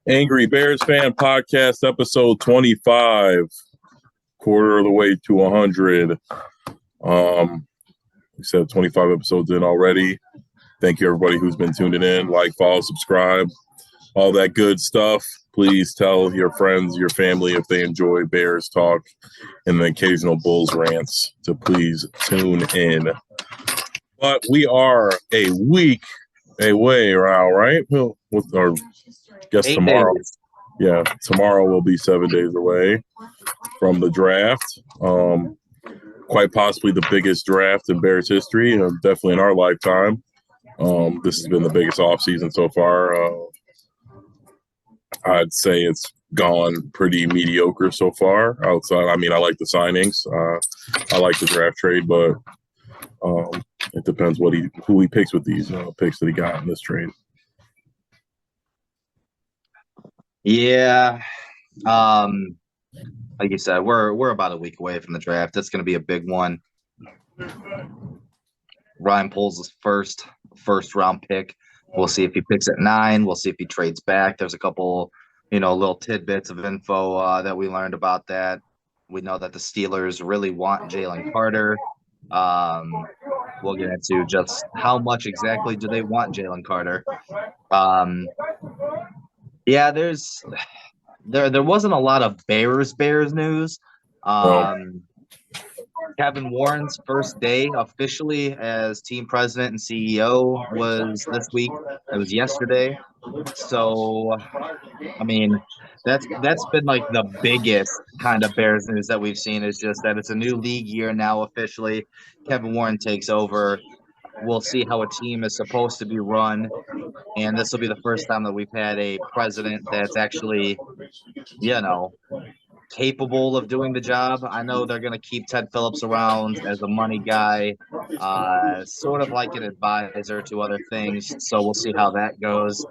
Angry Bears Fan Podcast, episode 25, quarter of the way to 100. We said 25 episodes in already. Thank you, everybody who's been tuning in. Like, follow, subscribe, all that good stuff. Please tell your friends, your family, if they enjoy Bears talk and the occasional Bulls rants, to please tune in. But we are a week away now, right? With our guess 8 tomorrow. days. Yeah, tomorrow will be 7 days away from the draft. Quite possibly the biggest draft in Bears history, definitely in our lifetime. This has been the biggest offseason so far. I'd say it's gone pretty mediocre so far. Outside, I mean, I like the signings. I like the draft trade, but it depends who he picks with these picks that he got in this trade. Yeah. Like you said, we're about a week away from the draft. That's going to be a big one. Ryan pulls his first round pick. We'll see if he picks at 9. We'll see if he trades back. There's a couple, little tidbits of info that we learned about that. We know that the Steelers really want Jalen Carter. We'll get into just how much exactly do they want Jalen Carter. Yeah, there wasn't a lot of Bears news. Kevin Warren's first day officially as team president and CEO was this week. It was yesterday. So, I mean, that's been like the biggest kind of Bears news that we've seen, is just that it's a new league year now officially. Kevin Warren takes over. We'll see how a team is supposed to be run. And this will be the first time that we've had a president that's actually, capable of doing the job. I know they're going to keep Ted Phillips around as a money guy, sort of like an advisor to other things. So we'll see how that goes.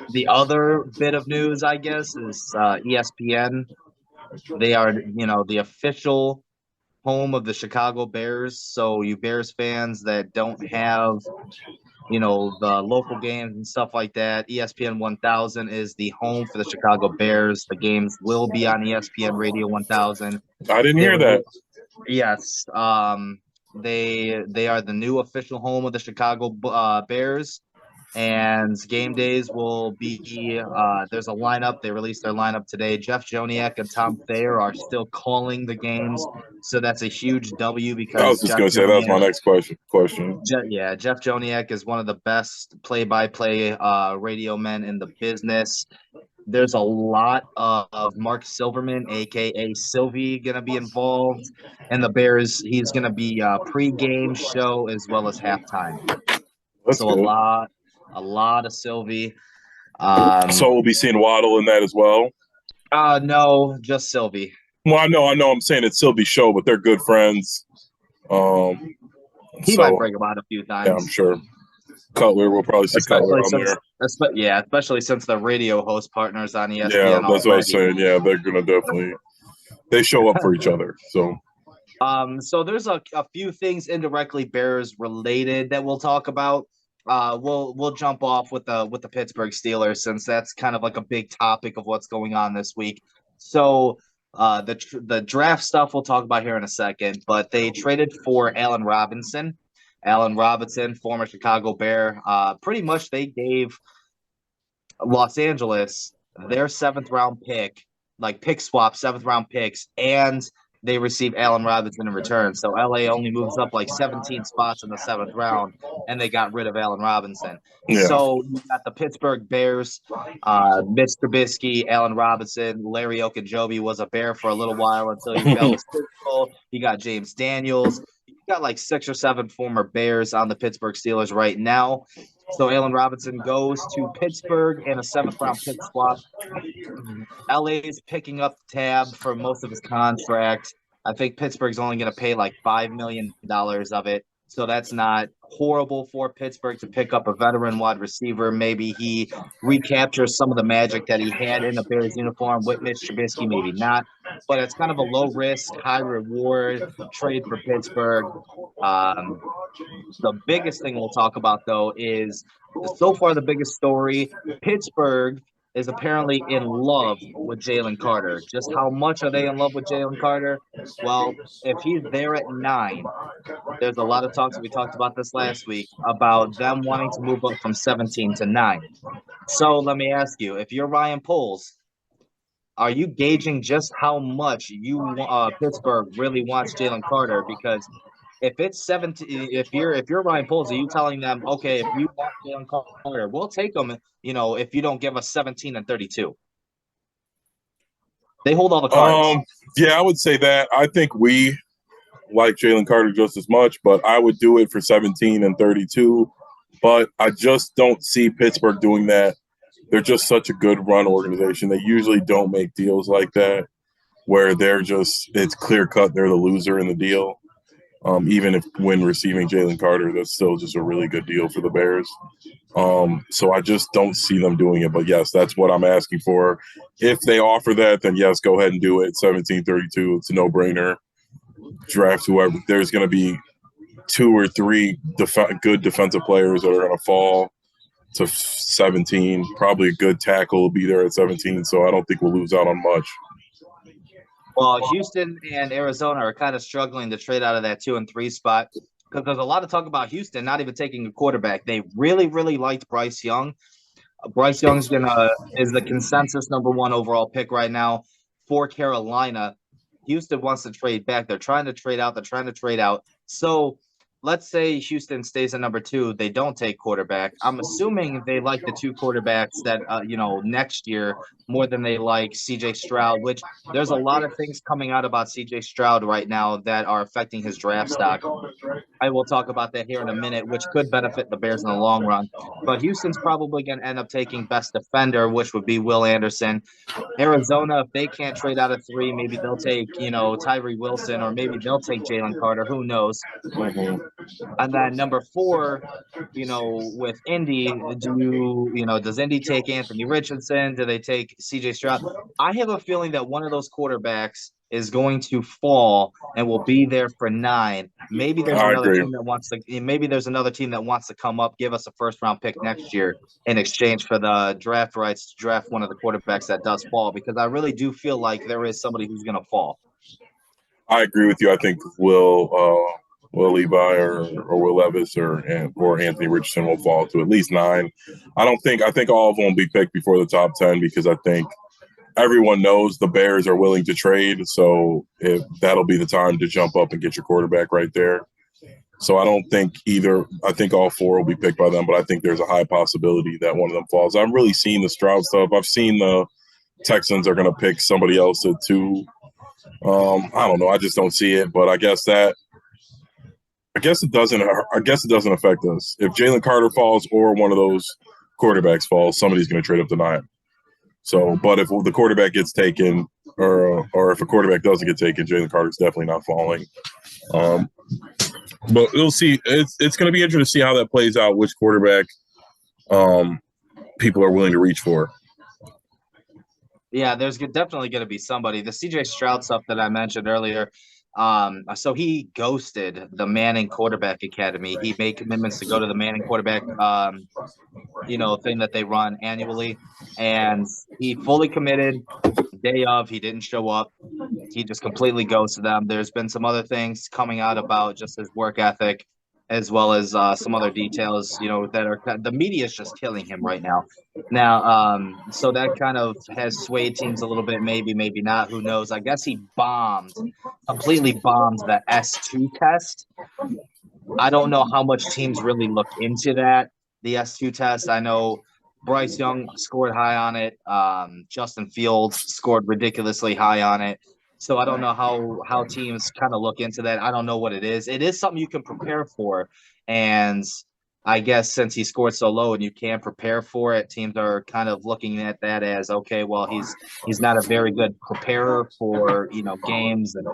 The other bit of news, I guess, is ESPN. They are, the official home of the Chicago Bears. So you Bears fans that don't have the local games and stuff like that, ESPN 1000 is the home for the Chicago Bears. The games will be on ESPN Radio 1000. I didn't hear that. Yes. They are the new official home of the Chicago Bears. And game days will be, there's a lineup. They released their lineup today. Jeff Joniak and Tom Thayer are still calling the games. So that's a huge W because I was just going to say that was my next question. Jeff Joniak is one of the best play-by-play radio men in the business. There's a lot of Mark Silverman, a.k.a. Sylvie, going to be involved. And the Bears, he's going to be pre-game show as well as halftime. That's so good. A lot of Sylvie. So we'll be seeing Waddle in that as well? No, just Sylvie. Well, I know. I'm saying it's Sylvie's show, but they're good friends. He might bring him out a few times. Yeah, I'm sure. Cutler, we'll probably see Cutler on there. Especially since the radio host partners on ESPN. Yeah, that's what I was saying. Yeah, they're gonna definitely they show up for each other. So there's a few things indirectly Bears related that we'll talk about. We'll jump off with the Pittsburgh Steelers, since that's kind of like a big topic of what's going on this week. So the draft stuff we'll talk about here in a second, but they traded for Allen Robinson. Allen Robinson, former Chicago Bear. Pretty much they gave Los Angeles their 7th round pick, like pick swap 7th round picks, and they received Allen Robinson in return. So LA only moves up like 17 spots in the 7th round, and they got rid of Allen Robinson. Yeah. So you got the Pittsburgh Bears, Mitch Trubisky, Allen Robinson, Larry Ogunjobi was a Bear for a little while until he fell asleep. You got James Daniels. You got like 6 or 7 former Bears on the Pittsburgh Steelers right now. So Allen Robinson goes to Pittsburgh in a 7th round pick swap. LA is picking up the tab for most of his contract. I think Pittsburgh's only going to pay like $5 million of it. So that's not horrible for Pittsburgh to pick up a veteran wide receiver. Maybe he recaptures some of the magic that he had in the Bears uniform with Mitch Trubisky, maybe not. But it's kind of a low-risk, high-reward trade for Pittsburgh. The biggest thing we'll talk about, though, is so far the biggest story, Pittsburgh is apparently in love with Jalen Carter. Just how much are they in love with Jalen Carter? Well, if he's there at 9, there's a lot of talks. We talked about this last week about them wanting to move up from 17 to 9. So let me ask you, if you're Ryan Poles, are you gauging just how much Pittsburgh really wants Jalen Carter? Because if it's 17, if you're Ryan Poles, are you telling them, okay, if you want Jalen Carter, we'll take him, if you don't give us 17 and 32. They hold all the cards. Yeah, I would say that. I think we like Jalen Carter just as much, but I would do it for 17 and 32. But I just don't see Pittsburgh doing that. They're just such a good run organization. They usually don't make deals like that where it's clear cut they're the loser in the deal. Even if when receiving Jalen Carter, that's still just a really good deal for the Bears. So I just don't see them doing it. But yes, that's what I'm asking for. If they offer that, then yes, go ahead and do it. 17-32, it's a no-brainer. Draft whoever. There's going to be 2 or 3 good defensive players that are going to fall to 17. Probably a good tackle will be there at 17, so I don't think we'll lose out on much. Well, Houston and Arizona are kind of struggling to trade out of that 2 and 3 spot because there's a lot of talk about Houston not even taking a quarterback. They really, really liked Bryce Young. Bryce Young is the consensus #1 overall pick right now for Carolina. Houston wants to trade back. They're trying to trade out. So let's say Houston stays at #2. They don't take quarterback. I'm assuming they like the 2 quarterbacks that, next year more than they like CJ Stroud, which there's a lot of things coming out about CJ Stroud right now that are affecting his draft stock. I will talk about that here in a minute, which could benefit the Bears in the long run. But Houston's probably going to end up taking best defender, which would be Will Anderson. Arizona, if they can't trade out of 3, maybe they'll take, Tyree Wilson, or maybe they'll take Jalen Carter. Who knows? Mm-hmm. And then #4, with Indy, does Indy take Anthony Richardson? Do they take CJ Stroud? I have a feeling that one of those quarterbacks is going to fall and will be there for 9. Maybe there's another team that wants to come up, give us a first-round pick next year in exchange for the draft rights to draft one of the quarterbacks that does fall, because I really do feel like there is somebody who's going to fall. I agree with you. I think Will Levi or Will Levis or Anthony Richardson will fall to at least 9. I think all of them will be picked before the top 10 because I think everyone knows the Bears are willing to trade. So that'll be the time to jump up and get your quarterback right there. So I don't think I think all 4 will be picked by them, but I think there's a high possibility that one of them falls. I've really seen the Stroud stuff. I've seen the Texans are going to pick somebody else at 2. I don't know. I just don't see it, but I guess it doesn't affect us. If Jalen Carter falls or one of those quarterbacks falls, somebody's going to trade up to 9. So, but if the quarterback gets taken, or if a quarterback doesn't get taken, Jalen Carter's definitely not falling. But we'll see. It's going to be interesting to see how that plays out. Which quarterback people are willing to reach for. Yeah, there's definitely going to be somebody. The CJ Stroud stuff that I mentioned earlier. So he ghosted the Manning Quarterback Academy. He made commitments to go to the Manning Quarterback, thing that they run annually, and he fully committed. Day of, he didn't show up. He just completely ghosted them. There's been some other things coming out about just his work ethic, as well as some other details, that are the media is just killing him right now. Now, so that kind of has swayed teams a little bit, maybe not. Who knows? I guess he completely bombed the S2 test. I don't know how much teams really look into that, the S2 test. I know Bryce Young scored high on it. Justin Fields scored ridiculously high on it. So I don't know how teams kind of look into that. I don't know what it is. It is something you can prepare for. And I guess since he scored so low and you can't prepare for it, teams are kind of looking at that as, okay, well, he's not a very good preparer for, games and,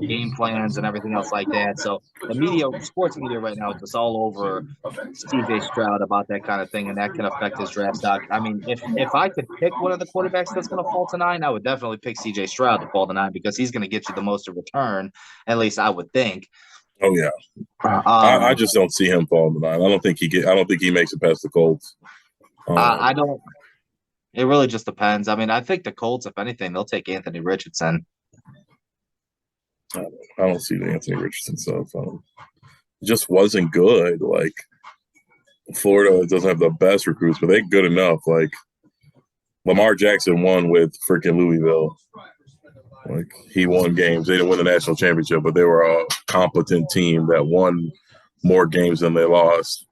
game plans and everything else like that. So the sports media right now is just all over CJ Stroud about that kind of thing, and that can affect his draft stock. I mean, if I could pick one of the quarterbacks that's going to fall to 9, I would definitely pick CJ Stroud to fall to 9 because he's going to get you the most of return, at least I would think. Oh yeah, I just don't see him falling to 9. I don't think he makes it past the Colts. I don't. It really just depends. I mean, I think the Colts, if anything, they'll take Anthony Richardson. I don't see the Anthony Richardson stuff. It just wasn't good. Like Florida doesn't have the best recruits, but they're good enough. Like Lamar Jackson won with freaking Louisville. Like he won games. They didn't win the national championship, but they were a competent team that won more games than they lost.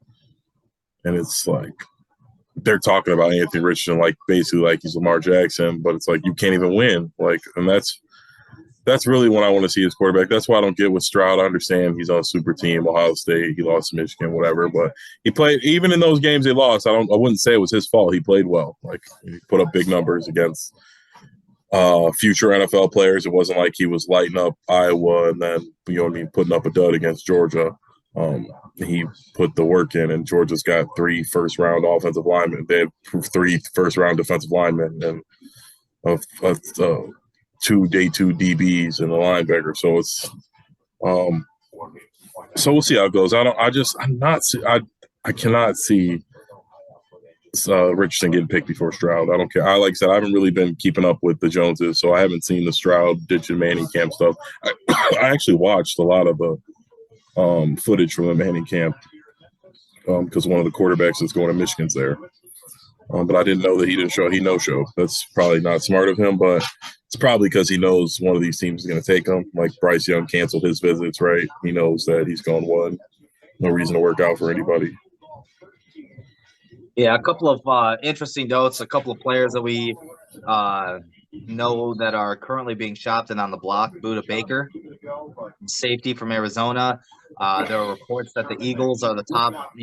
And it's like they're talking about Anthony Richardson like basically like he's Lamar Jackson, but it's like you can't even win. Like, and that's really what I want to see as quarterback. That's why I don't get with Stroud. I understand he's on a super team, Ohio State. He lost to Michigan, whatever. But he played even in those games they lost. I wouldn't say it was his fault. He played well. Like he put up big numbers against future NFL players. It wasn't like he was lighting up Iowa and then putting up a dud against Georgia. He put the work in, and Georgia's got 3 first-round offensive linemen. They have 3 first-round defensive linemen and 2 day 2 DBs and a linebacker. So it's so we'll see how it goes. I cannot see Richardson getting picked before Stroud. I don't care. Like I said, I haven't really been keeping up with the Joneses, so I haven't seen the Stroud ditching Manning camp stuff. I actually watched a lot of the footage from the Manning camp because one of the quarterbacks that's going to Michigan's there. But I didn't know that he didn't show. He no-showed. That's probably not smart of him, but it's probably because he knows one of these teams is going to take him. Like Bryce Young canceled his visits, right? He knows that he's going one. No reason to work out for anybody. Yeah, a couple of interesting notes. A couple of players that we know that are currently being shopped and on the block. Budda Baker, safety from Arizona. There are reports that the Eagles are the top,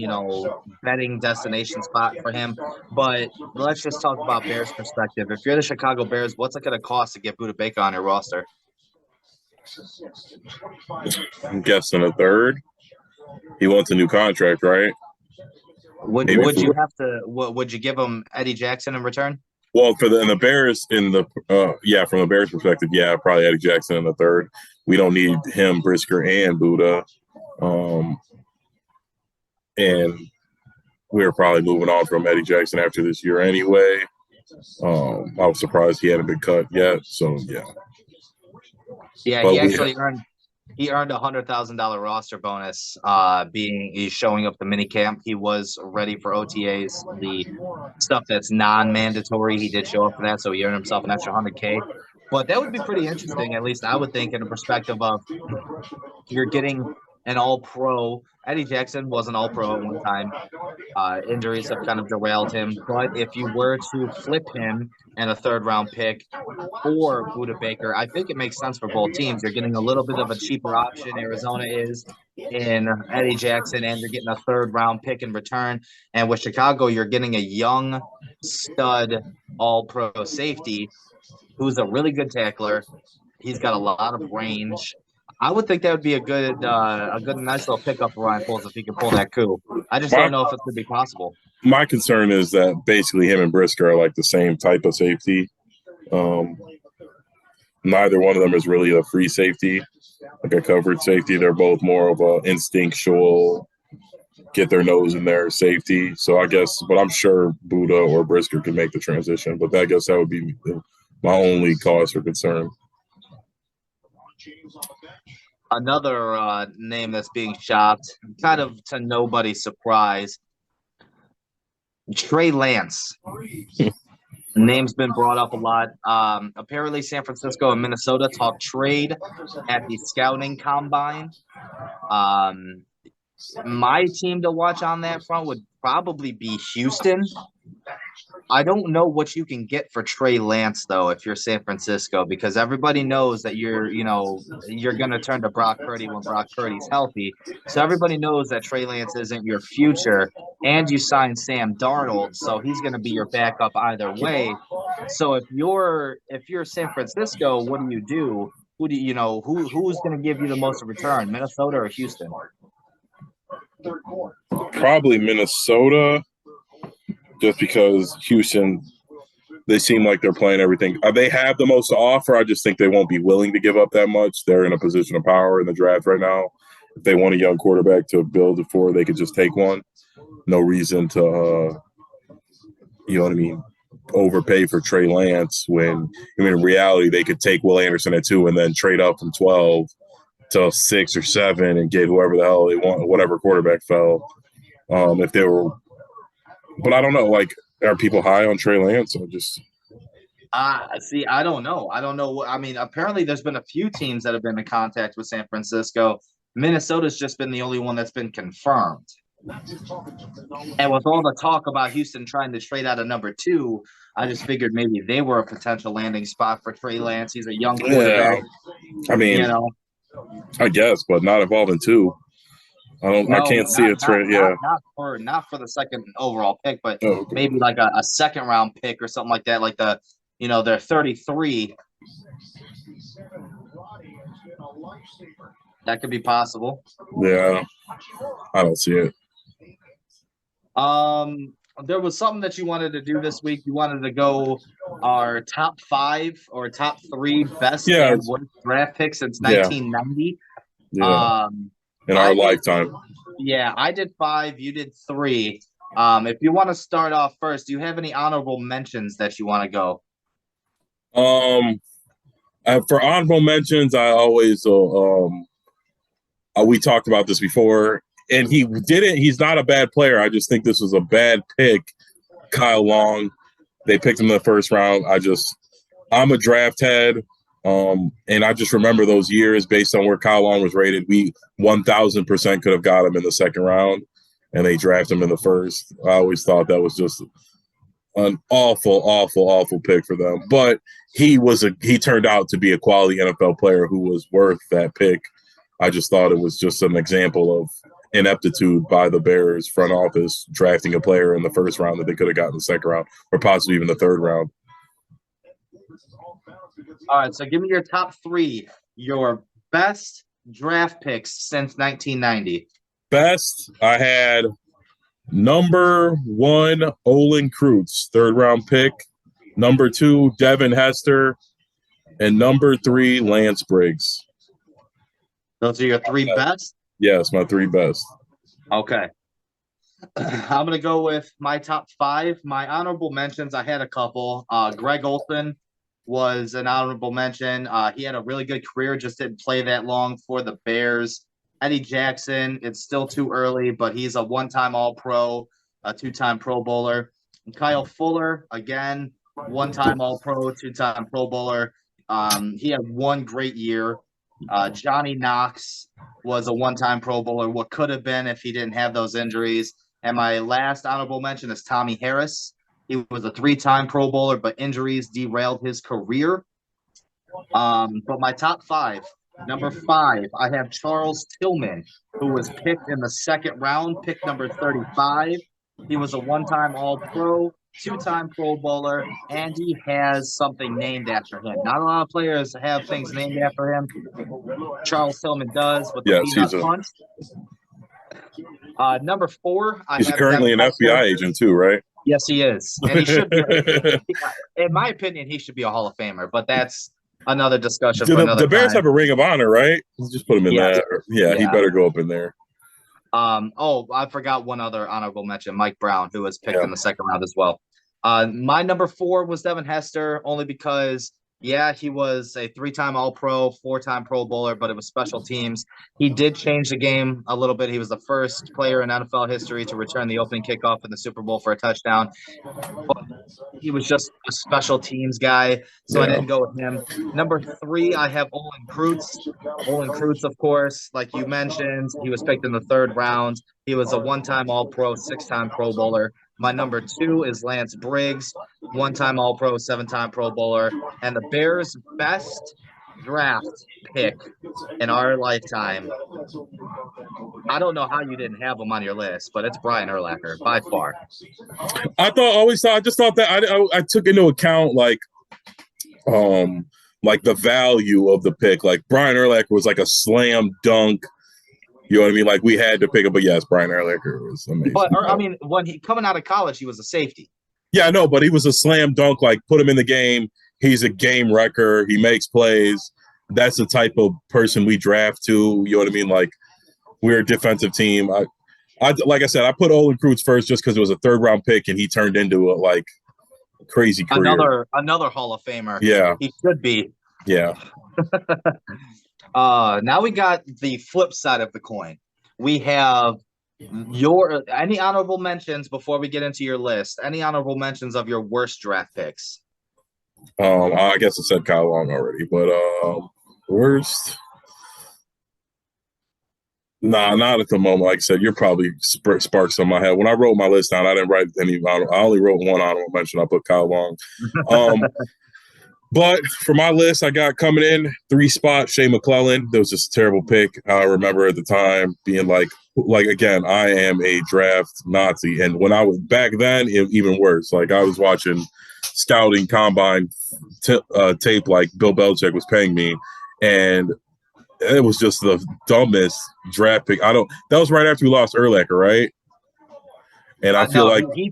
betting destination spot for him. But let's just talk about Bears' perspective. If you're the Chicago Bears, what's it going to cost to get Budda Baker on your roster? I'm guessing a third. He wants a new contract, right? Would you have to? Would you give him Eddie Jackson in return? Well, from the Bears perspective, yeah, probably Eddie Jackson in the third. We don't need him, Brisker, and Budda. And we're probably moving on from Eddie Jackson after this year anyway. I was surprised he hadn't been cut yet. So yeah. Yeah, but he earned a $100,000 roster bonus. He's showing up the mini camp. He was ready for OTAs. The stuff that's non-mandatory, he did show up for that, so he earned himself an extra $100K. But that would be pretty interesting, at least I would think, in a perspective of you're getting an all-pro. Eddie Jackson was an all-pro at one time. Injuries have kind of derailed him. But if you were to flip him and a third-round pick for Budda Baker, I think it makes sense for both teams. You're getting a little bit of a cheaper option. Arizona is in Eddie Jackson, and you're getting a third-round pick in return. And with Chicago, you're getting a young stud all-pro safety who's a really good tackler. He's got a lot of range. I would think that would be a good, nice little pickup for Ryan Poles if he could pull that coup. I just don't know if it's going to be possible. My concern is that basically him and Brisker are like the same type of safety. Neither one of them is really a free safety, like a covered safety. They're both more of a instinctual, get their nose in there safety. So I guess, but I'm sure Budda or Brisker can make the transition. But I guess that would be my only cause for concern. Another name that's being shopped, kind of to nobody's surprise, Trey Lance. Name's been brought up a lot. Apparently, San Francisco and Minnesota talk trade at the scouting combine. My team to watch on that front would probably be Houston. I don't know what you can get for Trey Lance, though, if you're San Francisco, because everybody knows that you're going to turn to Brock Purdy when Brock Purdy's healthy. So everybody knows that Trey Lance isn't your future, and you signed Sam Darnold, so he's going to be your backup either way. So if you're San Francisco, what do? Who's going to give you the most return, Minnesota or Houston? Probably Minnesota. Just because Houston, they seem like they're playing everything. They have the most to offer. I just think they won't be willing to give up that much. They're in a position of power in the draft right now. If they want a young quarterback to build it for, they could just take one. No reason to, overpay for Trey Lance when in reality they could take Will Anderson at 2 and then trade up from 12 to 6 or 7 and get whoever the hell they want, whatever quarterback fell. If they were, but I don't know. Like, are people high on Trey Lance or just? See, I don't know. I don't know. I mean, apparently there's been a few teams that have been in contact with San Francisco. Minnesota's just been the only one that's been confirmed. And with all the talk about Houston trying to trade out of number 2, I just figured maybe they were a potential landing spot for Trey Lance. He's a young quarterback. I mean, I guess, but not involved in 2. I can't see a trade. Not for the second overall pick, but maybe like a second round pick or something like that. Like they're 33. That could be possible. Yeah, I don't see it. There was something that you wanted to do this week. You wanted to go our top 5 or top 3 best and worst draft picks since 1990. Yeah. In our lifetime. I did 5. You did 3. If you want to start off first, do you have any honorable mentions that you want to go? For honorable mentions, I always we talked about this before, and he's not a bad player. I just think this was a bad pick. Kyle Long, they picked him in the first round. I'm a draft head. And I just remember those years based on where Kyle Long was rated. We 1,000% could have got him in the second round, and they drafted him in the first. I always thought that was just an awful, awful, awful pick for them. But he turned out to be a quality NFL player who was worth that pick. I just thought it was just an example of ineptitude by the Bears front office drafting a player in the first round that they could have gotten in the second round or possibly even the third round. All right, so give me your top 3, your best draft picks since 1990. Best, I had number 1, Olin Kreutz, third round pick. Number 2, Devin Hester. And number 3, Lance Briggs. Those are your 3 best? Yes, my 3 best. Okay. I'm going to go with my top 5. My honorable mentions, I had a couple. Greg Olsen was an honorable mention. He had a really good career, just didn't play that long for the Bears. Eddie Jackson, it's still too early, but he's a 1-time All-Pro, a 2-time Pro Bowler. And Kyle Fuller, again, 1-time All-Pro, 2-time Pro Bowler. He had 1 great year. Johnny Knox was a 1-time Pro Bowler, what could have been if he didn't have those injuries. And my last honorable mention is Tommy Harris. He was a 3-time Pro Bowler, but injuries derailed his career. But my top 5, number 5, I have Charles Tillman, who was picked in the second round, pick number 35. He was a 1-time All-Pro, 2-time Pro Bowler, and he has something named after him. Not a lot of players have things named after him. Charles Tillman does with the peanut punch. Number 4, he's currently an FBI agent too, right? Yes, he is. And he should be, in my opinion, he should be a Hall of Famer, but that's another discussion for another The Bears time. have a Ring of Honor, right? Let's just put him in that. Yeah, he better go up in there. I forgot one other honorable mention, Mike Brown, who was picked in the second round as well. My number 4 was Devin Hester, only because he was a 3-time All-Pro, 4-time Pro Bowler, but it was special teams. He did change the game a little bit. He was the first player in NFL history to return the opening kickoff in the Super Bowl for a touchdown. But he was just a special teams guy, so I didn't go with him. Number 3, I have Olin Kreutz. Olin Kreutz, of course, like you mentioned, he was picked in the third round. He was a 1-time All-Pro, 6-time Pro Bowler. My number 2 is Lance Briggs, 1-time All-Pro, 7-time Pro Bowler. And the Bears' best draft pick in our lifetime, I don't know how you didn't have him on your list, but it's Brian Urlacher by far. I just thought that I took into account like the value of the pick. Like Brian Urlacher was like a slam dunk. You know what I mean? Like we had to pick up, but yes, Brian Urlacher was amazing. But when he coming out of college, he was a safety. Yeah, I know, but he was a slam dunk. Like put him in the game. He's a game wrecker. He makes plays. That's the type of person we draft to. You know what I mean? Like we're a defensive team. I like I said, I put Olin Kreutz first just because it was a third round pick and he turned into Crazy career. Another Hall of Famer. Yeah. He should be. Yeah. Now we got the flip side of the coin. We have any honorable mentions before we get into your list. Any honorable mentions of your worst draft picks? I guess I said Kyle Long already, but worst. Nah, not at the moment. Like I said, you're probably sparks on my head. When I wrote my list down, I didn't write any. I only wrote one honorable mention. I put Kyle Long. But for my list, I got coming in 3 spots, Shea McClellan. That was just a terrible pick. I remember at the time being like again, I am a draft Nazi. And when I was back then, even worse. Like I was watching scouting combine tape like Bill Belichick was paying me. And it was just the dumbest draft pick. That was right after we lost Urlacher, right? And I feel like he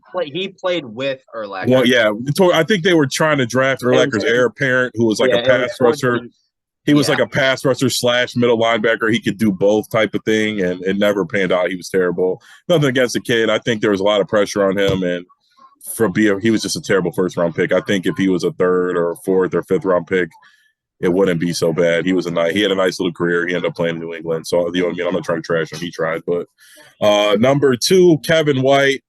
played with Urlacher. Well, yeah, I think they were trying to draft Urlacher's heir apparent, who was like a pass rusher. He was like a pass rusher / middle linebacker. He could do both type of thing, and it never panned out. He was terrible. Nothing against the kid. I think there was a lot of pressure on him, and he was just a terrible first round pick. I think if he was a 3rd or 4th or 5th round pick, it wouldn't be so bad. He had a nice little career. He ended up playing in New England. So you know what I mean? I'm not trying to trash him. He tried. But number 2, Kevin White.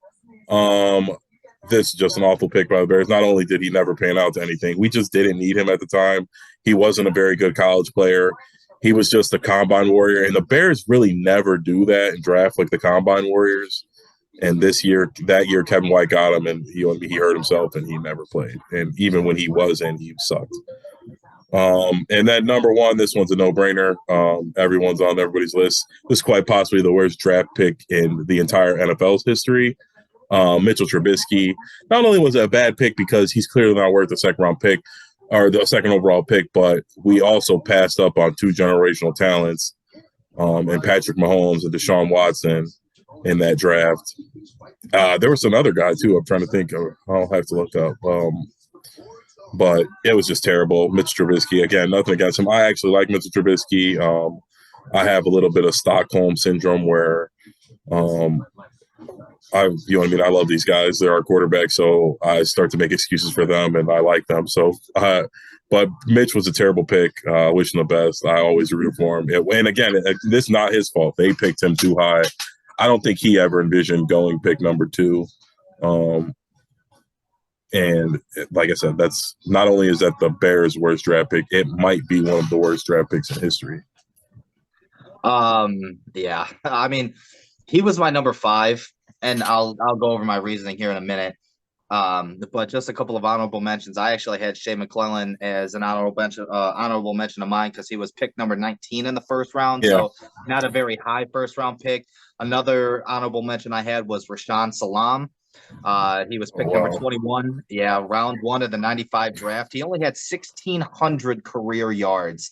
This is just an awful pick by the Bears. Not only did he never pan out to anything, we just didn't need him at the time. He wasn't a very good college player. He was just a combine warrior. And the Bears really never do that and draft like the combine warriors. And that year, Kevin White got him, and he hurt himself, and he never played. And even when he was in, he sucked. And then number 1, this one's a no-brainer. Everyone's on everybody's list. This is quite possibly the worst draft pick in the entire NFL's history. Mitchell Trubisky. Not only was it a bad pick because he's clearly not worth the 2nd round pick or the 2nd overall pick, but we also passed up on 2 generational talents, and Patrick Mahomes and Deshaun Watson in that draft. There was another guy too. I'm trying to think of. I'll have to look up. But it was just terrible. Mitchell Trubisky, again, nothing against him. I actually like Mitchell Trubisky. I have a little bit of Stockholm syndrome where I love these guys. They're our quarterbacks, so I start to make excuses for them, and I like them. So, but Mitch was a terrible pick. Wish him the best. I always root for him. And again, this is not his fault. They picked him too high. I don't think he ever envisioned going pick number 2. And like I said, that's not only is that the Bears' worst draft pick, it might be one of the worst draft picks in history. Yeah. I mean, he was my number 5, and I'll go over my reasoning here in a minute. But just a couple of honorable mentions. I actually had Shea McClellan as an honorable mention of mine because he was picked number 19 in the 1st round. Yeah. So not a very high 1st round pick. Another honorable mention I had was Rashaan Salaam. He was picked number 21. Yeah, round 1 of the 95 draft. He only had 1,600 career yards.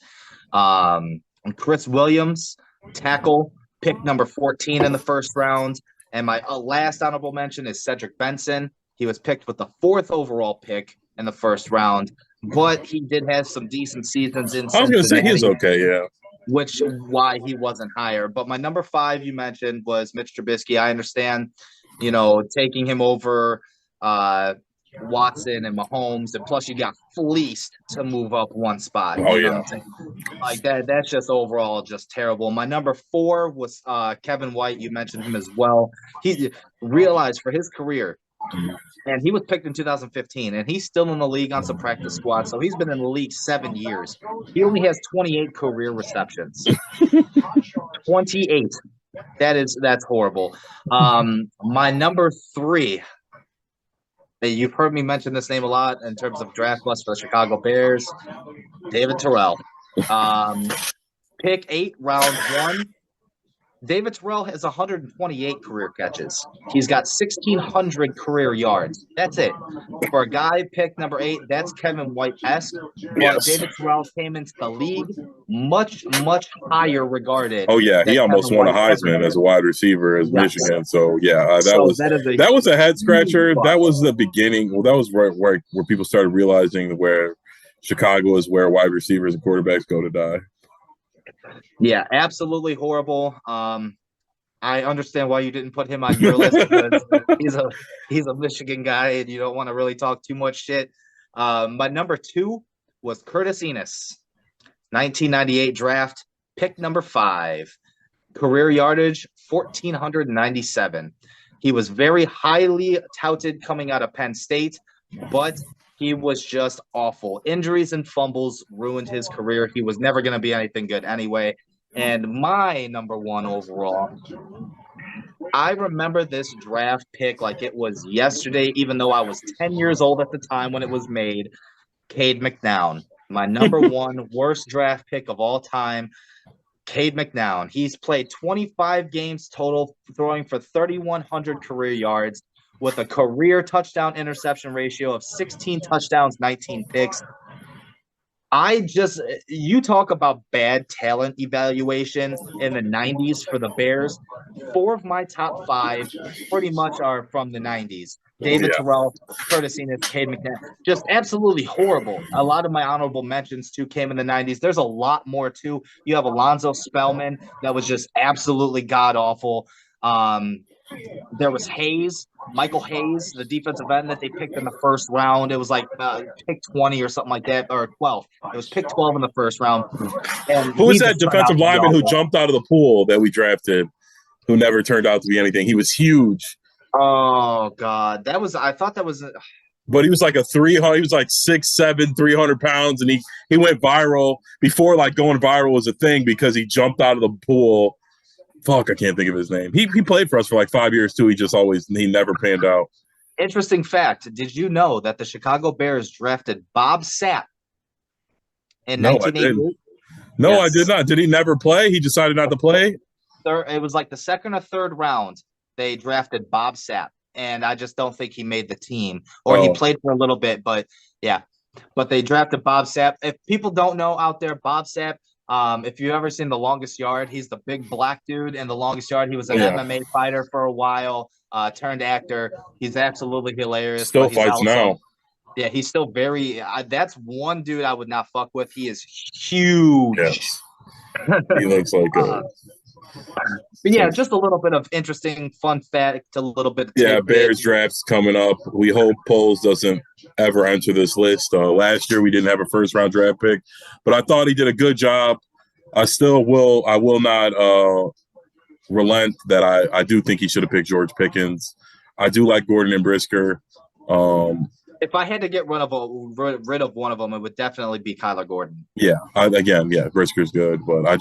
And Chris Williams, tackle, picked number 14 in the 1st round. And my last honorable mention is Cedric Benson. He was picked with the 4th overall pick in the 1st round, but he did have some decent seasons in Cincinnati. I was going to say he's okay, yeah. Which why he wasn't higher. But my number 5 you mentioned was Mitch Trubisky. I understand, taking him over Watson and Mahomes, and plus you got fleeced to move up 1 spot. Oh, yeah. Like that's just overall just terrible. My number 4 was Kevin White. You mentioned him as well. He realized for his career, and he was picked in 2015, and he's still in the league on some practice squad. So he's been in the league 7 years. He only has 28 career receptions. 28. That's horrible. My number 3. You've heard me mention this name a lot in terms of draft bust for the Chicago Bears. David Terrell. Pick 8, round 1. David Terrell has 128 career catches. He's got 1,600 career yards. That's it. For a guy picked number 8, that's Kevin White-esque. But David Terrell came into the league much, much higher regarded. Oh, yeah. He almost won a Heisman as a wide receiver as Michigan. So, yeah, that was a head-scratcher. That was the beginning. Well, that was where people started realizing where Chicago is where wide receivers and quarterbacks go to die. Yeah, absolutely horrible. I understand why you didn't put him on your list because he's a he's a Michigan guy and you don't want to really talk too much shit. My number 2 was Curtis Enos, 1998 draft, pick number 5. Career yardage 1,497. He was very highly touted coming out of Penn State, but he was just awful. Injuries and fumbles ruined his career. He was never going to be anything good anyway. And my number 1 overall, I remember this draft pick like it was yesterday, even though I was 10 years old at the time when it was made. Cade McNown, my number 1 worst draft pick of all time. Cade McNown. He's played 25 games total, throwing for 3,100 career yards with a career touchdown interception ratio of 16 touchdowns, 19 picks. You talk about bad talent evaluation in the 90s for the Bears. 4 of my top 5 pretty much are from the 90s. David Yeah. Terrell, Curtis Enos, Cade McNabb, just absolutely horrible. A lot of my honorable mentions too came in the 90s. There's a lot more too. You have Alonzo Spellman that was just absolutely god awful. There was Michael Hayes, the defensive end that they picked in the first round. It was like pick 20 or something like that, or 12. It was pick 12 in the first round. And Who was he that just turned out defensive to be lineman who awful. jumped out of the pool that we drafted, who never turned out to be anything? He was huge. Oh God, I thought that was. But he was like he was like 6'7", 300 pounds, and he went viral before like going viral was a thing because he jumped out of the pool. Fuck, I can't think of his name. He played for us for like 5 years too. He never panned out. Interesting fact. Did you know that the Chicago Bears drafted Bob Sapp in No, I 1988? didn't. No, Yes. I did not. Did he never play? He decided not to play? It was like the second or third round. They drafted Bob Sapp, and I just don't think he made the team. Or he played for a little bit, but yeah. But they drafted Bob Sapp. If people don't know out there, Bob Sapp, if you've ever seen The Longest Yard, he's the big black dude in The Longest Yard. He was an MMA fighter for a while, turned actor. He's absolutely hilarious. Still but he's fights now. Yeah, he's still very. That's one dude I would not fuck with. He is huge. Yes. He looks like a. But yeah, just a little bit of interesting fun fact, a little bit of tidbit. Bears drafts coming up. We hope Poles doesn't ever enter this list. Last year we didn't have a first round draft pick, but I thought he did a good job. I will not relent that I do think he should have picked George Pickens. I do like Gordon and Brisker. If I had to get rid of one of them, it would definitely be Kyler Gordon. Yeah, Brisker's good, but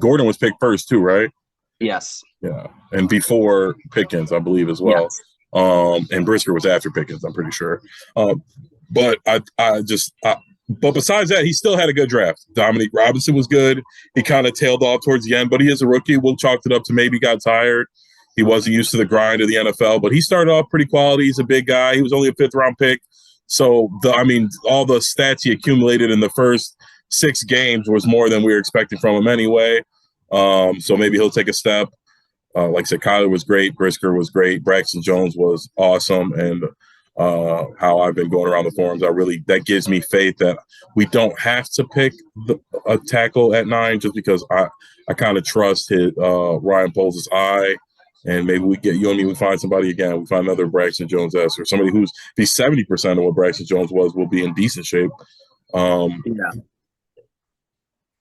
Gordon was picked first too, right? Yes. Yeah, and before Pickens, I believe as well. Yes. And Brisker was after Pickens, I'm pretty sure. But but besides that, he still had a good draft. Dominique Robinson was good. He kind of tailed off towards the end, but he is a rookie. We'll chalk it up to maybe got tired. He wasn't used to the grind of the NFL, but he started off pretty quality. He's a big guy. He was only a 5th round pick. So, all the stats he accumulated in the first 6 games was more than we were expecting from him anyway. So maybe he'll take a step. Like I said, Kyler was great. Brisker was great. Braxton Jones was awesome. And how I've been going around the forums, that gives me faith that we don't have to pick a tackle at 9 just because I kind of trust Ryan Poles' eye. And maybe we find somebody again. We find another Braxton Jones-esque or somebody who's be 70% of what Braxton Jones will be in decent shape. Yeah.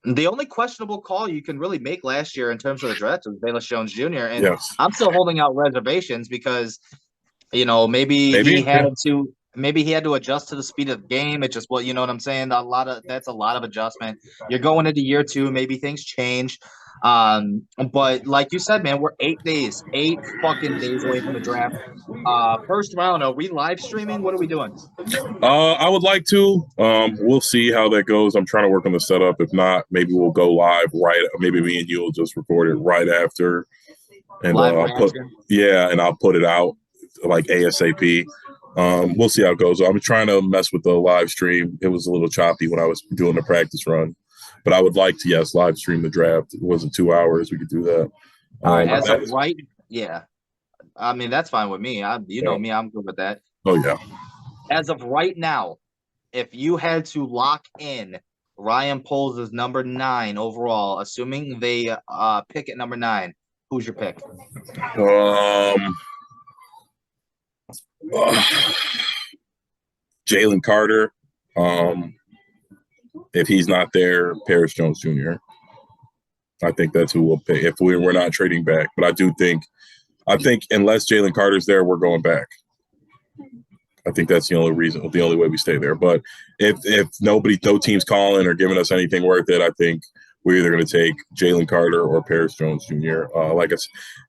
The only questionable call you can really make last year in terms of the draft was Bayless Jones Jr. And yes. I'm still holding out reservations because, maybe he had to adjust to the speed of the game. It just, you know what I'm saying? That's a lot of adjustment. You're going into year 2. Maybe things change. But like you said, man, we're 8 fucking days away from the draft. First round, are we live streaming? What are we doing? I would like to. We'll see how that goes. I'm trying to work on the setup. If not, maybe we'll go live maybe me and you will just record it right after. And I'll put it out like ASAP. We'll see how it goes. I'm trying to mess with the live stream. It was a little choppy when I was doing the practice run. But I would like to, live stream the draft. It wasn't 2 hours. We could do that. All right. Yeah. I mean, that's fine with me. Know me, I'm good with that. Oh, yeah. As of right now, if you had to lock in Ryan Poles as number 9 overall, assuming they pick at number 9, Who's your pick? Jalen Carter. If he's not there, Paris Jones Jr. I think that's who we'll pick if we're not trading back. But I think unless Jalen Carter's there, we're going back. I think that's the only way we stay there. But if no team's calling or giving us anything worth it, I think we're either going to take Jalen Carter or Paris Jones Jr.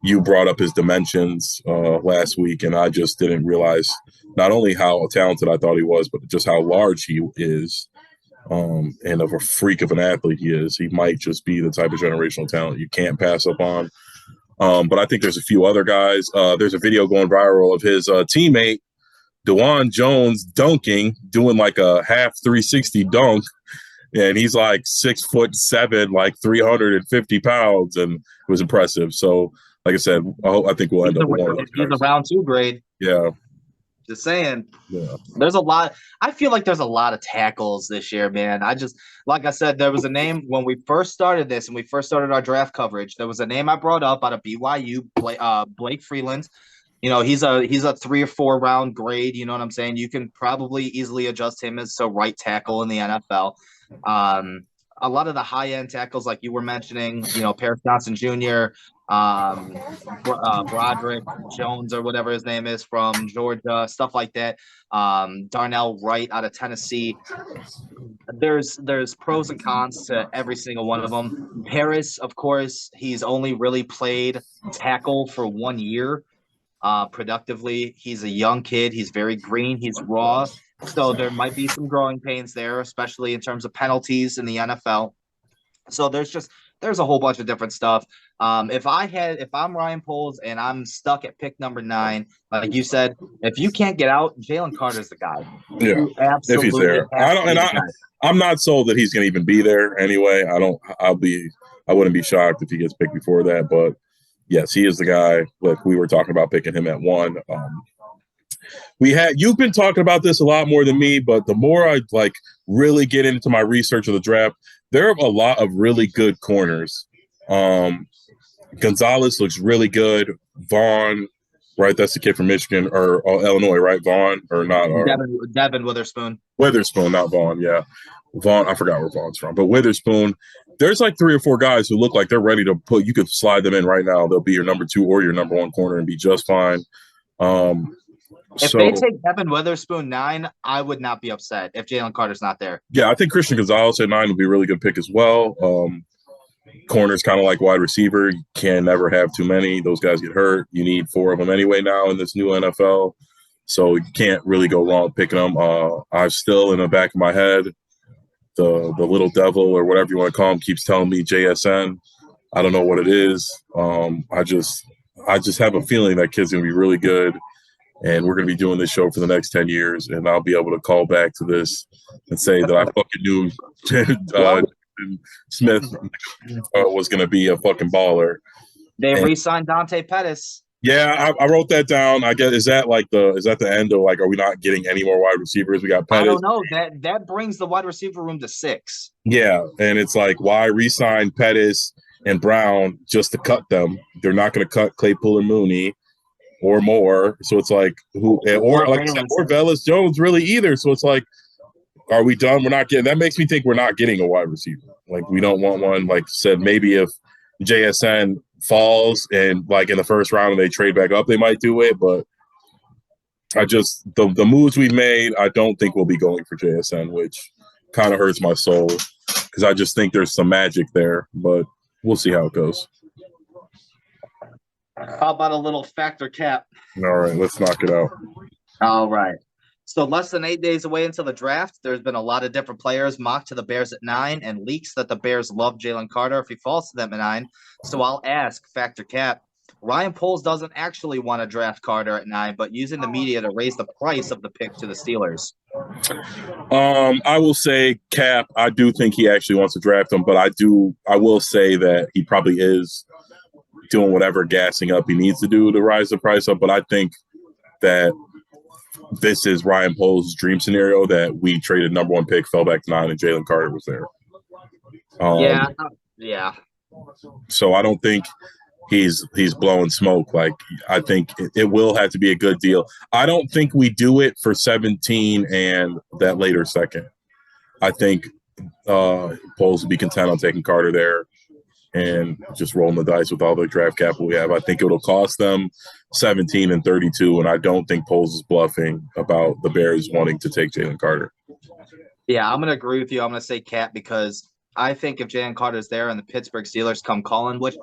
You brought up his dimensions last week, and I just didn't realize not only how talented I thought he was, but just how large he is. And of a freak of an athlete he is. He might just be the type of generational talent you can't pass up on. But I think there's a few other guys. There's a video going viral of his teammate, DeJuan Jones, doing like a half 360 dunk. And he's like 6'7", like 350 pounds, and it was impressive. So, like I said, I think we'll end up with one of those guys. He's a round 2 grade. Yeah. Just saying. Yeah. There's a lot. I feel like there's a lot of tackles this year, man. Like I said, there was a name when we first started this and we first started our draft coverage. There was a name I brought up out of BYU, Blake Freeland. He's a 3 or 4 round grade. You know what I'm saying? You can probably easily adjust him as a right tackle in the NFL. A lot of the high end tackles, like you were mentioning, Paris Johnson Jr., Broderick Jones or whatever his name is from Georgia, stuff like that. Darnell Wright out of Tennessee. There's pros and cons to every single one of them. Paris, of course, he's only really played tackle for 1 year productively. He's a young kid. He's very green. He's raw. So there might be some growing pains there, especially in terms of penalties in the NFL. So there's a whole bunch of different stuff. If I'm Ryan Poles and I'm stuck at pick number 9, like you said, if you can't get out, Jalen Carter's the guy. Yeah, if he's there. I'm not sold that he's going to even be there anyway. I wouldn't be shocked if he gets picked before that. But yes, he is the guy. Like we were talking about picking him at 1. You've been talking about this a lot more than me, but the more I really get into my research of the draft, there are a lot of really good corners. Gonzalez looks really good. Vaughn, right? That's the kid from Michigan or Illinois, right? Vaughn or not? Devin Witherspoon. Witherspoon, not Vaughn. Yeah, Vaughn. I forgot where Vaughn's from, but Witherspoon. There's like 3 or 4 guys who look like they're ready to put. You could slide them in right now. They'll be your number 2 or your number 1 corner and be just fine. If they take Devin Witherspoon 9, I would not be upset if Jalen Carter's not there. Yeah, I think Christian Gonzalez at 9 would be a really good pick as well. Corner's kind of like wide receiver. You can never have too many. Those guys get hurt. You need 4 of them anyway now in this new NFL. So you can't really go wrong picking them. I'm still in the back of my head, the little devil or whatever you want to call him keeps telling me JSN. I don't know what it is. I just have a feeling that kid's going to be really good. And we're going to be doing this show for the next 10 years, and I'll be able to call back to this and say that I fucking knew Smith was going to be a fucking baller. They re-signed Dante Pettis. Yeah, I wrote that down. I guess is that the end of are we not getting any more wide receivers? We got Pettis. I don't know. That brings the wide receiver room to 6. Yeah, and it's why re-sign Pettis and Brown just to cut them? They're not going to cut Claypool or Mooney. Or more, so it's who or Velus Jones really either. So it's are we done? We're not getting. That makes me think we're not getting a wide receiver. We don't want one. Like said, maybe if JSN falls and in the first round and they trade back up, they might do it. But I just the moves we've made, I don't think we'll be going for JSN, which kind of hurts my soul because I just think there's some magic there. But we'll see how it goes. How about a little factor cap? All right, let's knock it out. All right. So less than 8 days away until the draft. There's been a lot of different players mocked to the Bears at 9 and leaks that the Bears love Jalen Carter if he falls to them at 9. So I'll ask factor cap. Ryan Poles doesn't actually want to draft Carter at 9, but using the media to raise the price of the pick to the Steelers. I will say cap. I do think he actually wants to draft him, but I will say that he probably is doing whatever gassing up he needs to do to rise the price up. But I think that this is Ryan Poles' dream scenario that we traded number 1 pick, fell back to 9, and Jalen Carter was there. Yeah. So I don't think he's blowing smoke. Like I think it will have to be a good deal. I don't think we do it for 17 and that later second. I think Poles would be content on taking Carter there and just rolling the dice with all the draft capital we have. I think it'll cost them 17 and 32, and I don't think Poles is bluffing about the Bears wanting to take Jalen Carter. Yeah, I'm going to agree with you. I'm going to say Cat because I think if Jalen Carter's there and the Pittsburgh Steelers come calling, which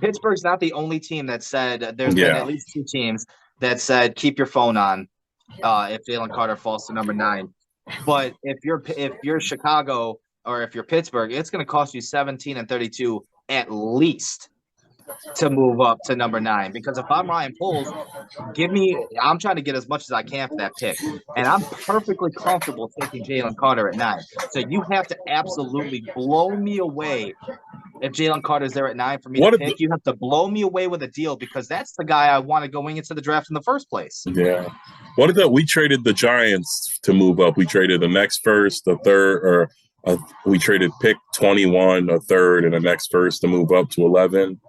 Pittsburgh's not the only team that said there's been at least 2 teams that said keep your phone on if Jalen Carter falls to number 9. But if you're Chicago or if you're Pittsburgh, it's going to cost you 17 and 32 at least to move up to number 9. Because if I'm Ryan Poles, I'm trying to get as much as I can for that pick. And I'm perfectly comfortable taking Jalen Carter at 9. So you have to absolutely blow me away. If Jalen Carter's there at 9 for me to pick, you have to blow me away with a deal because that's the guy I wanted going into the draft in the first place. Yeah. What if we traded the Giants to move up? We traded the next first, the third, we traded pick 21, a third, and the next first to move up to 11.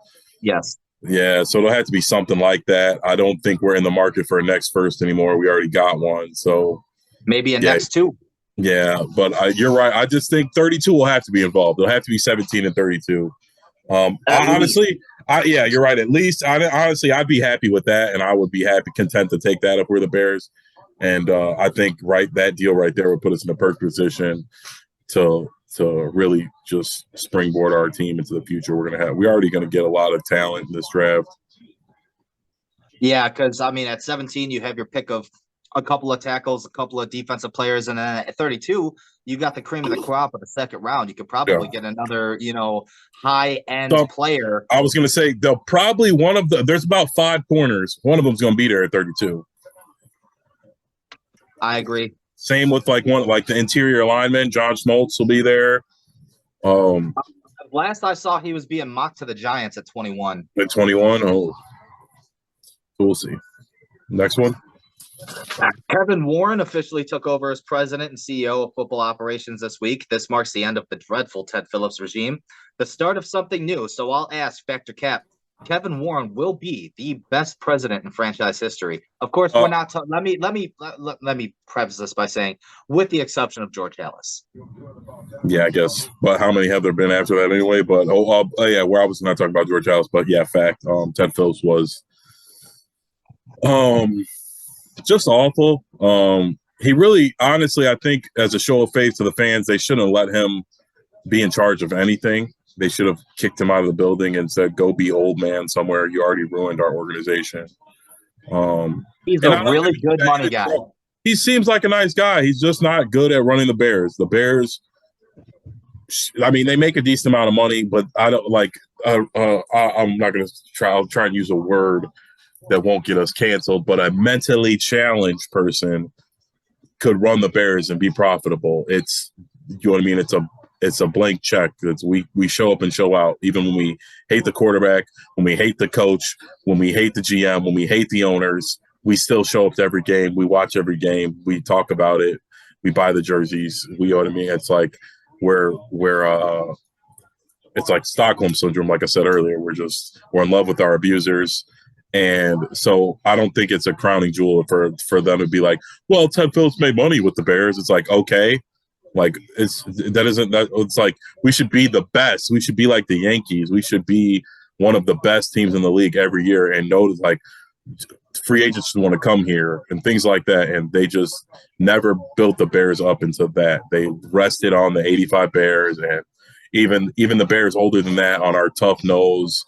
Yes. Yeah, so it'll have to be something like that. I don't think we're in the market for a next first anymore. We already got one, so maybe a next 2. Yeah, but you're right. I just think 32 will have to be involved. It'll have to be 17 and 32. Honestly, you're right. At least, honestly, I'd be happy with that, and I would be content to take that if we're the Bears. And I think that deal right there would put us in a perfect position to really just springboard our team into the future. We're already going to get a lot of talent in this draft. Yeah, because I mean, at 17, you have your pick of a couple of tackles, a couple of defensive players, and then at 32, you got the cream of the crop of the second round. You could probably get another, high-end player. I was going to say they'll probably there's about 5 corners. One of them's going to be there at 32. I agree. Same with the interior lineman. John Smoltz will be there. Last I saw, he was being mocked to the Giants at 21. At 21? Oh, we'll see. Next one. Kevin Warren officially took over as president and CEO of football operations this week. This marks the end of the dreadful Ted Phillips regime, the start of something new. So I'll ask Factor Cap, Kevin Warren will be the best president in franchise history. Of course, we're not. Let me preface this by saying, with the exception of George Halas. Yeah, I guess. But how many have there been after that anyway? But we're obviously not talking about George Halas. But yeah, fact. Ted Phillips was just awful. He really, honestly, I think as a show of faith to the fans, they shouldn't have let him be in charge of anything. They should have kicked him out of the building and said, go be old man somewhere. You already ruined our organization. He's a really good money guy. He seems like a nice guy. He's just not good at running the Bears. The Bears, I mean, they make a decent amount of money, but I don't I'm not going to try. I'll try and use a word that won't get us canceled, but a mentally challenged person could run the Bears and be profitable. You know what I mean? It's a blank check. We show up and show out, even when we hate the quarterback, when we hate the coach, when we hate the GM, when we hate the owners, we still show up to every game. We watch every game. We talk about it. We buy the jerseys. You know what I mean? It's like it's like Stockholm syndrome. Like I said earlier, we're in love with our abusers. And so I don't think it's a crowning jewel for them to be like, well, Ted Phillips made money with the Bears. It's like, okay. Like it's like we should be the best. We should be like the Yankees. We should be one of the best teams in the league every year and know like free agents want to come here and things like that. And they just never built the Bears up into that. They rested on the 85 Bears and even the Bears older than that on our tough nose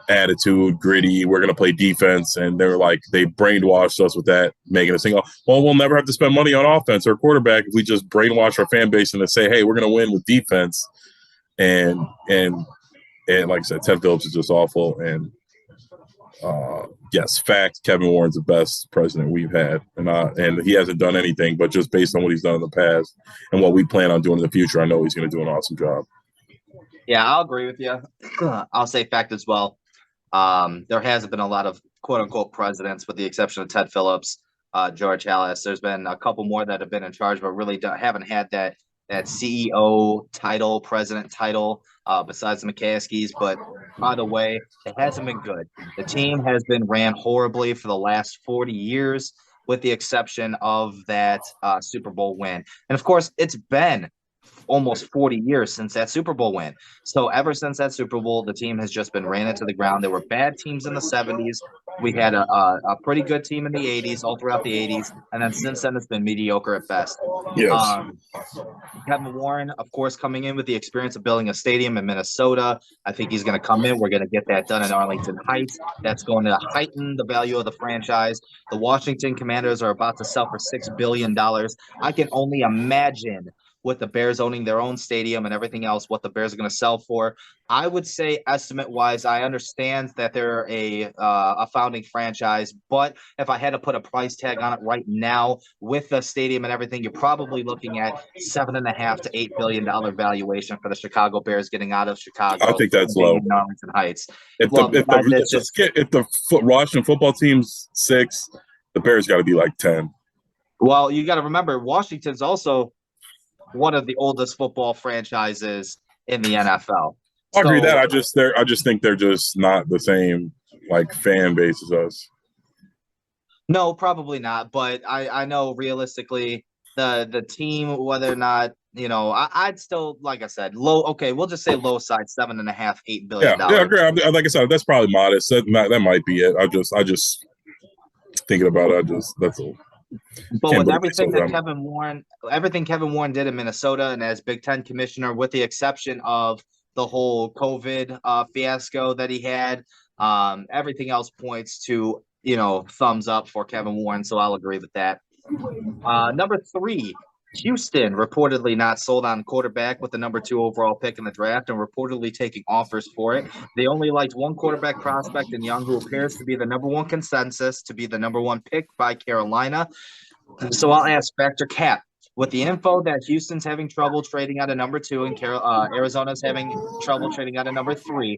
attitude, gritty, we're going to play defense. And they're like, they brainwashed us with that, making us think, oh, well, we'll never have to spend money on offense or quarterback if we just brainwash our fan base and to say, hey, we're going to win with defense. And like I said, Ted Phillips is just awful. And yes, fact, Kevin Warren's the best president we've had. And he hasn't done anything, but just based on what he's done in the past and what we plan on doing in the future, I know he's going to do an awesome job. Yeah, I'll agree with you. I'll say fact as well. There hasn't been a lot of quote unquote presidents with the exception of Ted Phillips, George Halas. There's been a couple more that have been in charge, but really haven't had that that CEO title, president title, besides the McCaskies. But by the way, it hasn't been good. The team has been ran horribly for the last 40 years, with the exception of that Super Bowl win. And of course, it's been almost 40 years since that Super Bowl win. So ever since that Super Bowl, the team has just been ran into the ground. There were bad teams in the 70s. We had a pretty good team in the 80s, all throughout the 80s. And then since then, it's been mediocre at best. Yes. Um, Kevin Warren, of course, coming in with the experience of building a stadium in Minnesota. I think he's going to come in. We're going to get that done in Arlington Heights. That's going to heighten the value of the franchise. The Washington Commanders are about to sell for $6 billion. I can only imagine, with the Bears owning their own stadium and everything else, what the Bears are going to sell for. I would say, estimate wise, I understand that they're a founding franchise, but if I had to put a price tag on it right now with the stadium and everything, you're probably looking at $7.5 to $8 billion valuation for the Chicago Bears getting out of Chicago. I think that's and being low. in Arlington Heights. If Well, the Washington football team's 6, the Bears got to be like 10. Well, you got to remember, Washington's also one of the oldest football franchises in the NFL. I agree that. I just think they're just not the same like fan base as us. No, probably not. But I know realistically the team, whether or not, I'd still, like I said, low. Okay, we'll just say low side, $7.5, $8 billion. Yeah, I agree. Like I said, that's probably modest. That might be it. I just thinking about it. That's all. But with everything that everything Kevin Warren did in Minnesota, and as Big Ten commissioner, with the exception of the whole COVID fiasco that he had, everything else points to, thumbs up for Kevin Warren. So I'll agree with that. Number 3, Houston reportedly not sold on quarterback with the number 2 overall pick in the draft and reportedly taking offers for it. They only liked one quarterback prospect in Young, who appears to be the number 1 consensus to be the number 1 pick by Carolina. So I'll ask Factor Cap, with the info that Houston's having trouble trading out of number 2 and Arizona's having trouble trading out of number 3,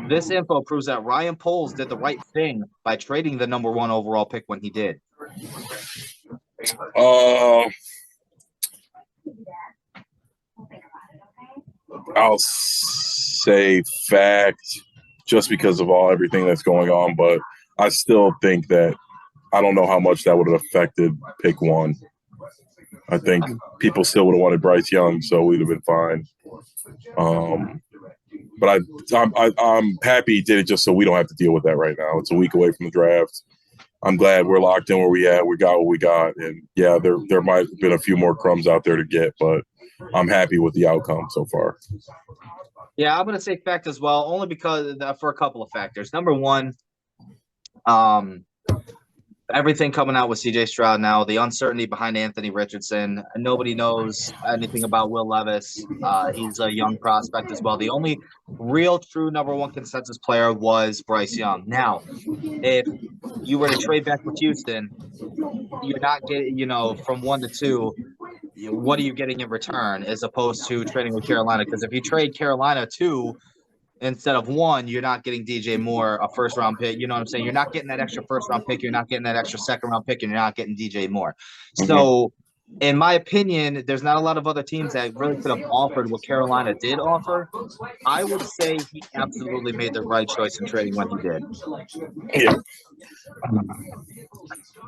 this info proves that Ryan Poles did the right thing by trading the number 1 overall pick when he did. I'll say fact, just because of everything that's going on, but I still think that I don't know how much that would have affected pick 1. I think people still would have wanted Bryce Young, so we'd have been fine. But I'm happy he did it just so we don't have to deal with that right now. It's a week away from the draft. I'm glad we're locked in where we at. We got what we got, and yeah, there might have been a few more crumbs out there to get, but I'm happy with the outcome so far. Yeah, I'm going to say fact as well, only because for a couple of factors. Number 1, everything coming out with C.J. Stroud now, the uncertainty behind Anthony Richardson. Nobody knows anything about Will Levis. He's a young prospect as well. The only real true number 1 consensus player was Bryce Young. Now, if you were to trade back with Houston, you're not getting, from 1 to 2, what are you getting in return as opposed to trading with Carolina? Because if you trade Carolina 2 instead of 1, you're not getting DJ Moore, a first-round pick. You know what I'm saying? You're not getting that extra first-round pick. You're not getting that extra second-round pick, and you're not getting DJ Moore. Mm-hmm. So, in my opinion, there's not a lot of other teams that really could have offered what Carolina did offer. I would say he absolutely made the right choice in trading when he did. Yeah.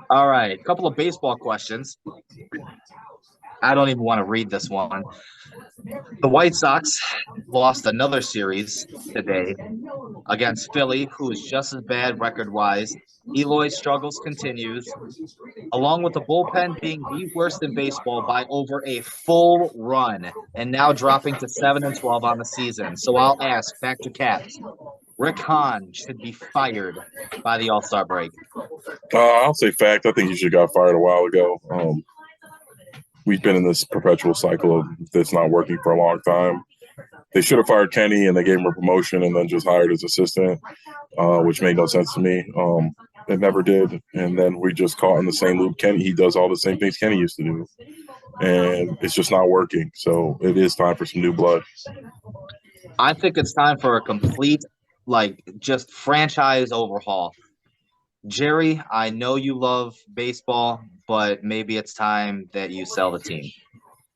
All right, a couple of baseball questions. I don't even want to read this one. The White Sox lost another series today against Philly, who is just as bad record-wise. Eloy's struggles continues, along with the bullpen being the worst in baseball by over a full run, and now dropping to 7-12 on the season. So I'll ask, Factor Caps, Rick Hahn should be fired by the All-Star break. I'll say fact. I think he should have got fired a while ago. We've been in this perpetual cycle of this not working for a long time. They should have fired Kenny, and they gave him a promotion and then just hired his assistant, which made no sense to me. It never did. And then we just caught in the same loop. Kenny, he does all the same things Kenny used to do. And it's just not working. So it is time for some new blood. I think it's time for a complete, just franchise overhaul. Jerry, I know you love baseball, but maybe it's time that you sell the team.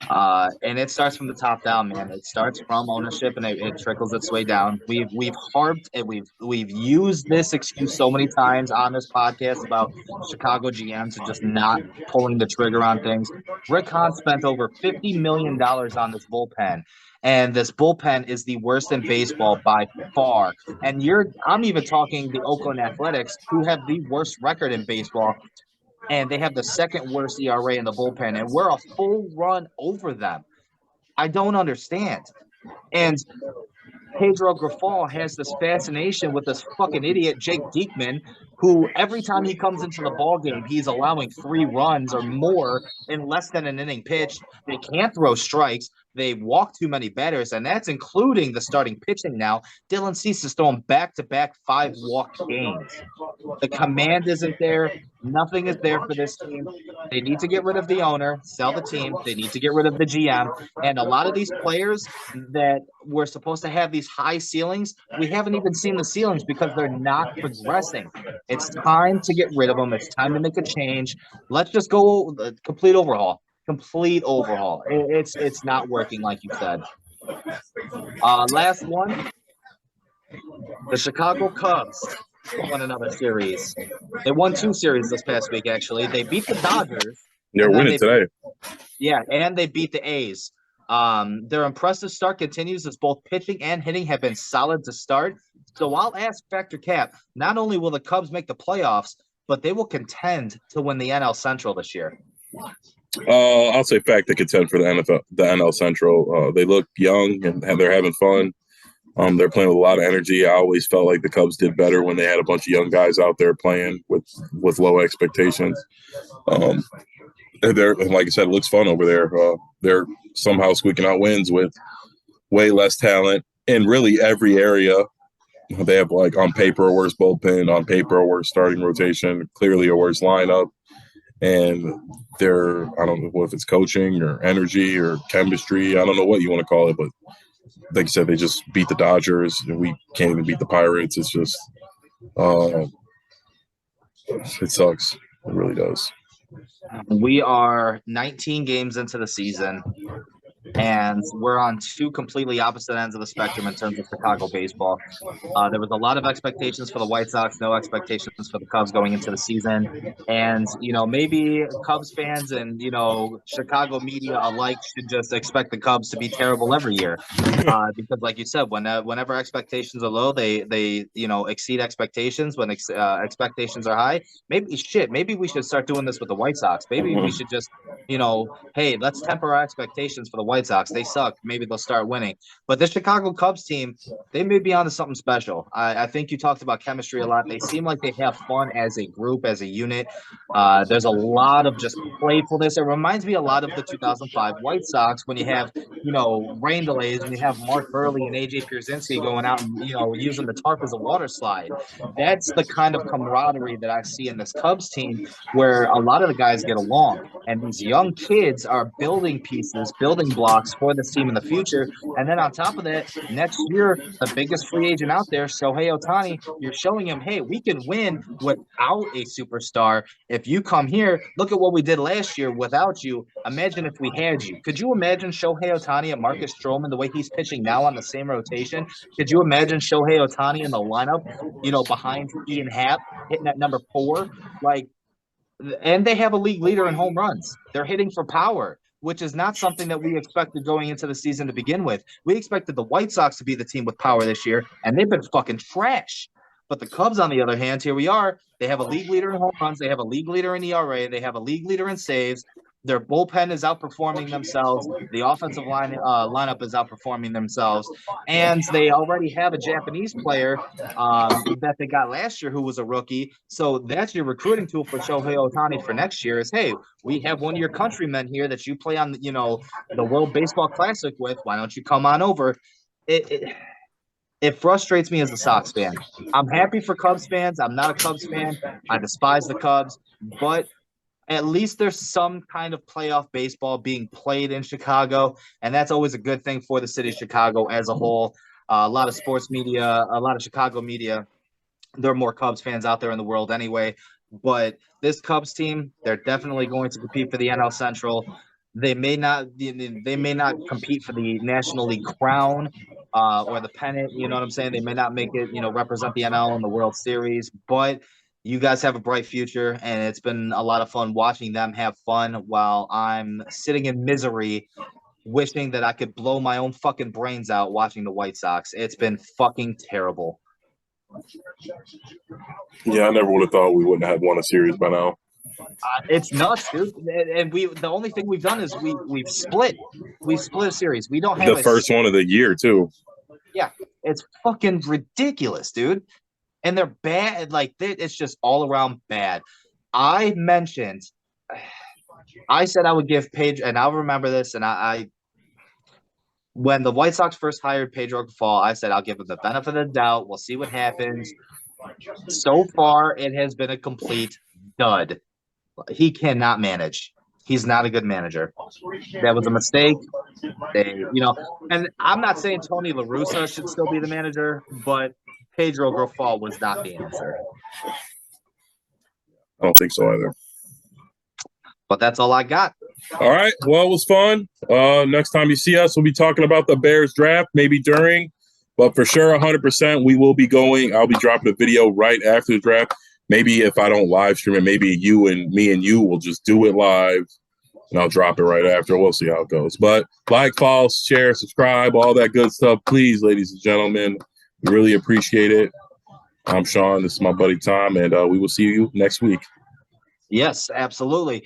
And it starts from the top down, man. It starts from ownership, and it trickles its way down. We've harped and we've used this excuse so many times on this podcast about Chicago GMs and just not pulling the trigger on things. Rick Hahn spent over $50 million on this bullpen, and this bullpen is the worst in baseball by far. And I'm even talking the Oakland Athletics, who have the worst record in baseball, and they have the second worst ERA in the bullpen, and we're a full run over them. I don't understand. And Pedro Grifol has this fascination with this fucking idiot Jake Diekman, who every time he comes into the ball game, he's allowing 3 runs or more in less than an inning pitched. They can't throw strikes. They walk too many batters, and that's including the starting pitching now. Dylan Cease is throwing back-to-back 5-walk games. The command isn't there. Nothing is there for this team. They need to get rid of the owner, sell the team. They need to get rid of the GM. And a lot of these players that were supposed to have these high ceilings, we haven't even seen the ceilings because they're not progressing. It's time to get rid of them. It's time to make a change. Let's just go complete overhaul. Complete overhaul. It's not working like you said. Last one, the Chicago Cubs won another series. They won 2 series this past week, actually. They beat the Dodgers. They're winning today. Yeah, and they beat the A's. Their impressive start continues as both pitching and hitting have been solid to start. So I'll ask Factor Cap, not only will the Cubs make the playoffs, but they will contend to win the NL Central this year. I'll say Factor contend for the NL Central. They look young and they're having fun. They're playing with a lot of energy. I always felt like the Cubs did better when they had a bunch of young guys out there playing with low expectations. They're, like I said, it looks fun over there. They're somehow squeaking out wins with way less talent in really every area. They have, like, on paper a worse bullpen, on paper a worse starting rotation, clearly a worse lineup. And I don't know if it's coaching or energy or chemistry. I don't know what you want to call it, but like you said, they just beat the Dodgers, and we can't even beat the Pirates. It's just, it sucks. It really does. We are 19 games into the season, and we're on 2 completely opposite ends of the spectrum in terms of Chicago baseball. There was a lot of expectations for the White Sox, no expectations for the Cubs going into the season. And, maybe Cubs fans and, Chicago media alike should just expect the Cubs to be terrible every year. Because, like you said, whenever expectations are low, they exceed expectations. When expectations are high, maybe we should start doing this with the White Sox. Maybe we should just, hey, let's temper our expectations for the White Sox. They suck. Maybe they'll start winning. But the Chicago Cubs team, they may be onto something special. I think you talked about chemistry a lot. They seem like they have fun as a group, as a unit. There's a lot of just playfulness. It reminds me a lot of the 2005 White Sox when you have, rain delays, when you have Mark Burley and AJ Pierzynski going out and, using the tarp as a water slide. That's the kind of camaraderie that I see in this Cubs team, where a lot of the guys get along. And these young kids are building pieces, building blocks for this team in the future. And then on top of that, next year, the biggest free agent out there, Shohei Ohtani, you're showing him, hey, we can win without a superstar. If you come here, look at what we did last year without you. Imagine if we had you. Could you imagine Shohei Ohtani and Marcus Stroman the way he's pitching now on the same rotation? Could you imagine Shohei Ohtani in the lineup, behind Ian Happ, hitting at number 4? And they have a league leader in home runs. They're hitting for power, which is not something that we expected going into the season to begin with. We expected the White Sox to be the team with power this year, and they've been fucking trash. But the Cubs, on the other hand, here we are. They have a league leader in home runs. They have a league leader in ERA. They have a league leader in saves. Their bullpen is outperforming themselves. The offensive lineup is outperforming themselves. And they already have a Japanese player that they got last year who was a rookie. So that's your recruiting tool for Shohei Ohtani for next year is, hey, we have one of your countrymen here that you play on, the World Baseball Classic with. Why don't you come on over? It frustrates me as a Sox fan. I'm happy for Cubs fans. I'm not a Cubs fan. I despise the Cubs. But at least there's some kind of playoff baseball being played in Chicago, and that's always a good thing for the city of Chicago as a whole. A lot of sports media, a lot of Chicago media, there are more Cubs fans out there in the world anyway. But this Cubs team, they're definitely going to compete for the NL Central. They may not compete for the National League crown or the pennant. You know what I'm saying? They may not make it, represent the NL in the World Series, but you guys have a bright future, and it's been a lot of fun watching them have fun while I'm sitting in misery, wishing that I could blow my own fucking brains out watching the White Sox. It's been fucking terrible. Yeah, I never would have thought we wouldn't have won a series by now. It's nuts, dude. And the only thing we've done is we've split a series. We don't have The first one of the year too. Yeah, it's fucking ridiculous, dude. And they're bad. Like it's just all around bad. I said I would give Pedro, and I'll remember this. And I when the White Sox first hired Pedro Fall, I said I'll give him the benefit of the doubt. We'll see what happens. So far, it has been a complete dud. He cannot manage. He's not a good manager. That was a mistake. And I'm not saying Tony La Russa should still be the manager, but Pedro Grofal was not the answer. I don't think so either. But that's all I got. All right. Well, it was fun. Next time you see us, we'll be talking about the Bears draft, maybe during, but for sure, 100%, we will be going. I'll be dropping a video right after the draft. Maybe if I don't live stream it, maybe me and you will just do it live, and I'll drop it right after. We'll see how it goes. But like, follow, share, subscribe, all that good stuff. Please, ladies and gentlemen, we really appreciate it. I'm Sean. This is my buddy Tom, and we will see you next week. Yes, absolutely.